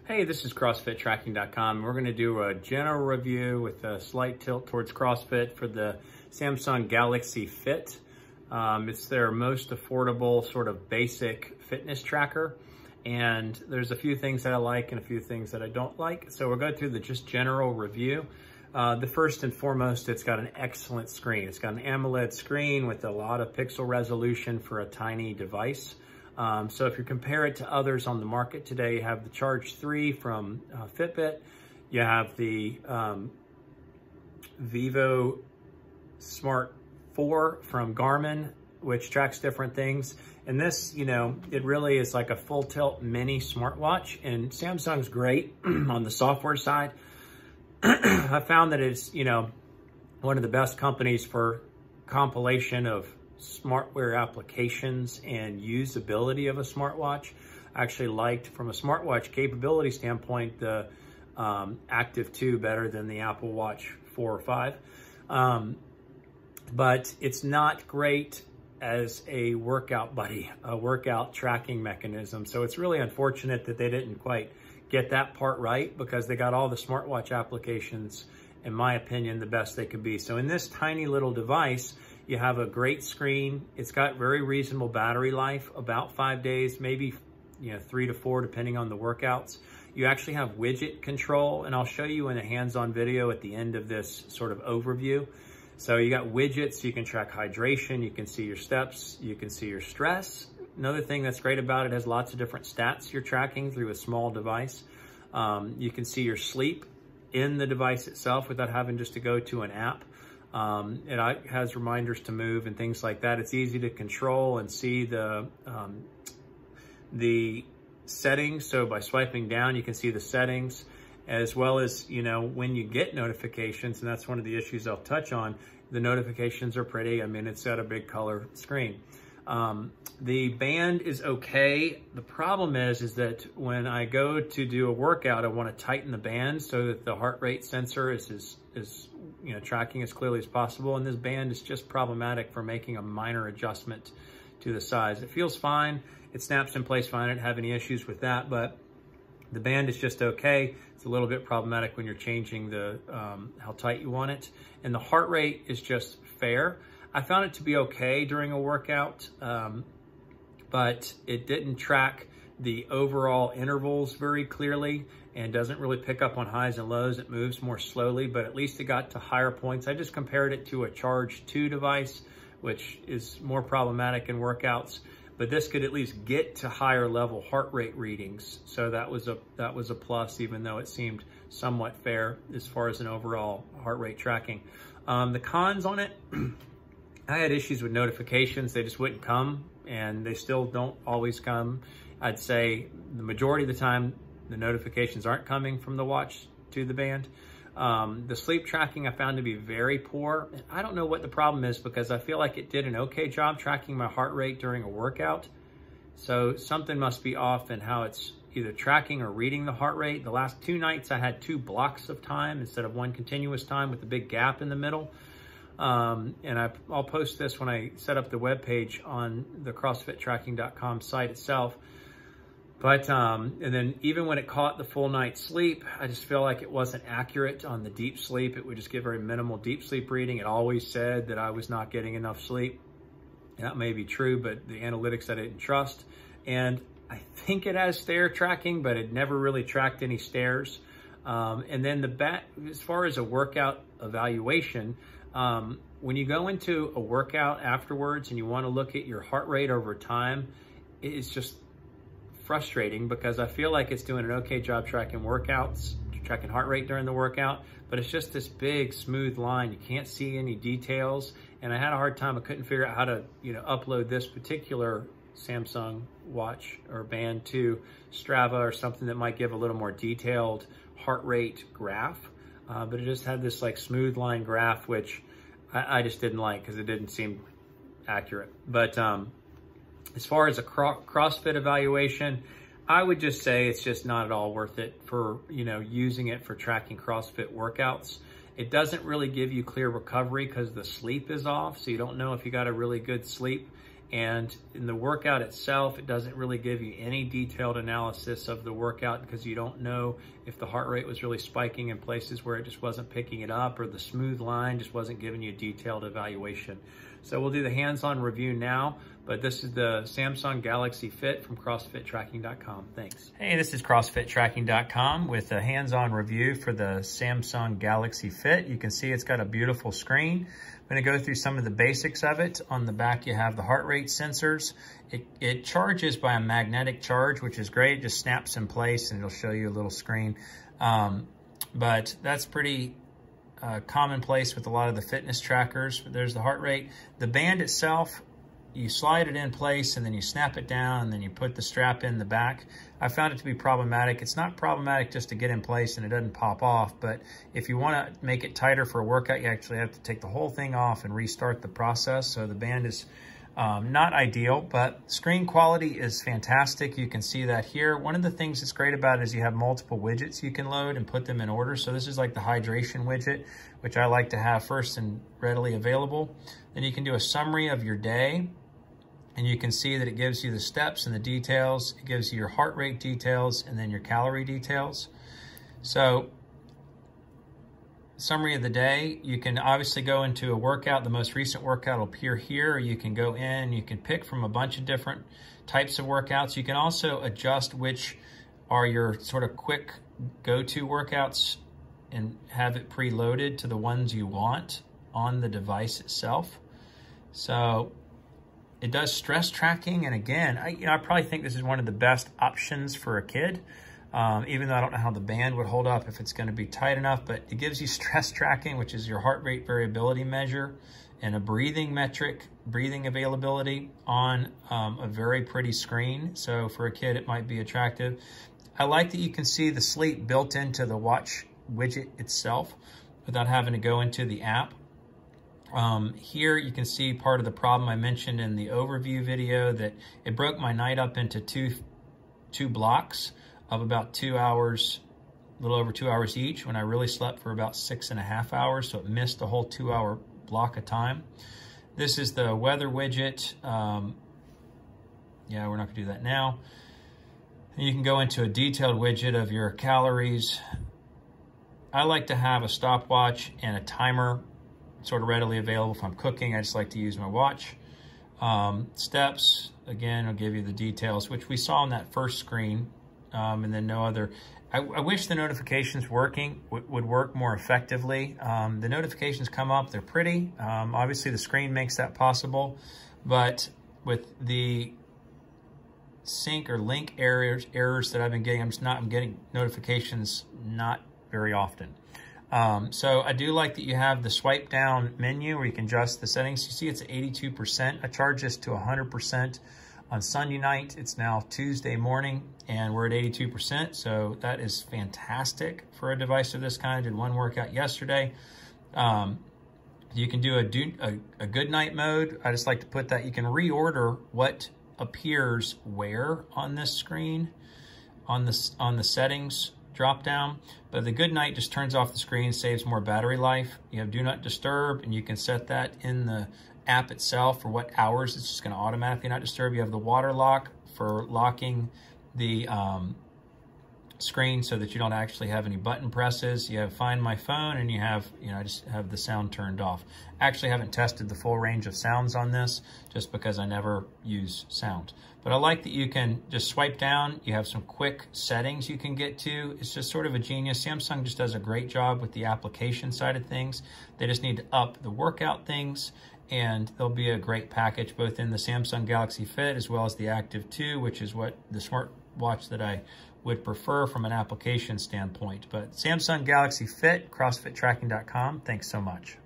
Hey, this is CrossFitTracking.com. We're going to do a general review with a slight tilt towards CrossFit for the Samsung Galaxy Fit. It's their most affordable sort of basic fitness tracker. And there's a few things that I like and a few things that I don't like. So we'll go through the just general review. The first and foremost, it's got an excellent screen. It's got an AMOLED screen with a lot of pixel resolution for a tiny device. So if you compare it to others on the market today, you have the Charge 3 from Fitbit, you have the Vivo Smart 4 from Garmin, which tracks different things. And this, it really is like a full tilt mini smartwatch, and Samsung's great on the software side. I found that it's, one of the best companies for compilation of smartware applications and usability of a smartwatch. I actually liked, from a smartwatch capability standpoint, the Active 2 better than the Apple Watch 4 or 5. But it's not great as a workout buddy, a workout tracking mechanism. So it's really unfortunate that they didn't quite get that part right, because they got all the smartwatch applications, in my opinion, the best they could be. So in this tiny little device, you have a great screen. It's got very reasonable battery life, about 5 days, maybe 3 to 4, depending on the workouts. You actually have widget control, and I'll show you in a hands-on video at the end of this sort of overview. So you got widgets, you can track hydration, you can see your steps, you can see your stress. Another thing that's great about it has lots of different stats you're tracking through a small device. You can see your sleep in the device itself without having just to go to an app. It has reminders to move and things like that. It's easy to control and see the settings. So by swiping down, you can see the settings, as well as, when you get notifications, and that's one of the issues I'll touch on. The notifications are pretty. I mean, it's got a big color screen. The band is okay. The problem is that when I go to do a workout, I want to tighten the band so that the heart rate sensor is tracking as clearly as possible. And this band is just problematic for making a minor adjustment to the size. It feels fine. It snaps in place fine. I didn't have any issues with that, but the band is just okay. It's a little bit problematic when you're changing the how tight you want it. And the heart rate is just fair. I found it to be okay during a workout, but it didn't track the overall intervals very clearly and doesn't really pick up on highs and lows. It moves more slowly, but at least it got to higher points. I just compared it to a Charge 2 device, which is more problematic in workouts, but this could at least get to higher level heart rate readings. So that was a plus, even though it seemed somewhat fair as far as an overall heart rate tracking. The cons on it, I had issues with notifications. They just wouldn't come, and they still don't always come. I'd say the majority of the time, the notifications aren't coming from the watch to the band. The sleep tracking I found to be very poor. I don't know what the problem is, because I feel like it did an okay job tracking my heart rate during a workout. So something must be off in how it's either tracking or reading the heart rate. The last 2 nights I had 2 blocks of time instead of 1 continuous time with a big gap in the middle. And I'll post this when I set up the web page on the CrossFitTracking.com site itself. But, and then even when it caught the full night's sleep, I just feel like it wasn't accurate on the deep sleep. It would just get very minimal deep sleep reading. It always said that I was not getting enough sleep. And that may be true, but the analytics I didn't trust. And I think it has stair tracking, but it never really tracked any stairs. And then as far as a workout evaluation, when you go into a workout afterwards and you want to look at your heart rate over time, it's just frustrating, because I feel like it's doing an okay job tracking workouts, tracking heart rate during the workout, but it's just this big smooth line. You can't see any details, and I had a hard time. I couldn't figure out how to upload this particular Samsung watch or band to Strava or something that might give a little more detailed heart rate graph. But it just had this like smooth line graph, which I just didn't like, because it didn't seem accurate. But as far as a CrossFit evaluation, I would just say it's just not at all worth it for, using it for tracking CrossFit workouts. It doesn't really give you clear recovery because the sleep is off, so you don't know if you got a really good sleep. And in the workout itself, it doesn't really give you any detailed analysis of the workout because you don't know if the heart rate was really spiking in places where it just wasn't picking it up, or the smooth line just wasn't giving you a detailed evaluation. So we'll do the hands-on review now, but this is the Samsung Galaxy Fit from CrossFitTracking.com. Thanks. Hey, this is CrossFitTracking.com with a hands-on review for the Samsung Galaxy Fit. You can see it's got a beautiful screen. I'm going to go through some of the basics of it. On the back, you have the heart rate sensors. It charges by a magnetic charge, which is great. It just snaps in place and it'll show you a little screen. But that's pretty commonplace with a lot of the fitness trackers. There's the heart rate. The band itself, you slide it in place and then you snap it down and then you put the strap in the back. I found it to be problematic. It's not problematic just to get in place and it doesn't pop off, but if you want to make it tighter for a workout, you actually have to take the whole thing off and restart the process. So the band is not ideal, but screen quality is fantastic. You can see that here. One of the things that's great about it is you have multiple widgets you can load and put them in order. So this is like the hydration widget, which I like to have first and readily available. Then you can do a summary of your day. And you can see that it gives you the steps and the details. It gives you your heart rate details and then your calorie details. So, summary of the day, you can obviously go into a workout. The most recent workout will appear here. Or you can go in, you can pick from a bunch of different types of workouts. You can also adjust which are your sort of quick go-to workouts and have it preloaded to the ones you want on the device itself. So, it does stress tracking, and again, I probably think this is one of the best options for a kid, even though I don't know how the band would hold up if it's going to be tight enough, but it gives you stress tracking, which is your heart rate variability measure, and a breathing metric, breathing availability on a very pretty screen. So for a kid, it might be attractive. I like that you can see the sleep built into the watch widget itself without having to go into the app. Here you can see part of the problem I mentioned in the overview video, that it broke my night up into two blocks of about 2 hours, a little over 2 hours each, when I really slept for about 6.5 hours. So it missed a whole 2 hour block of time. This is the weather widget. Yeah, we're not gonna do that now. And you can go into a detailed widget of your calories. I like to have a stopwatch and a timer sort of readily available. If I'm cooking, I just like to use my watch. Steps, again, I'll give you the details, which we saw on that first screen, and then no other. I wish the notifications would work more effectively. The notifications come up, they're pretty. Obviously the screen makes that possible, but with the sync or link errors that I've been getting, I'm getting notifications not very often. So I do like that you have the swipe down menu where you can adjust the settings. You see it's at 82%. I charged this to 100% on Sunday night. It's now Tuesday morning and we're at 82%. So that is fantastic for a device of this kind. I did one workout yesterday. You can do a good night mode. I just like to put that. You can reorder what appears where on this screen, on the settings drop down, but the good night just turns off the screen, saves more battery life. You have do not disturb, and you can set that in the app itself for what hours it's just going to automatically not disturb. You have the water lock for locking the screen so that you don't actually have any button presses. You have Find My Phone, and you have, I just have the sound turned off. Actually haven't tested the full range of sounds on this just because I never use sound. But I like that you can just swipe down. You have some quick settings you can get to. It's just sort of a genius. Samsung just does a great job with the application side of things. They just need to up the workout things, and they'll be a great package both in the Samsung Galaxy Fit as well as the Active 2, which is what the smartwatch that I would prefer from an application standpoint. But Samsung Galaxy Fit, CrossFitTracking.com. Thanks so much.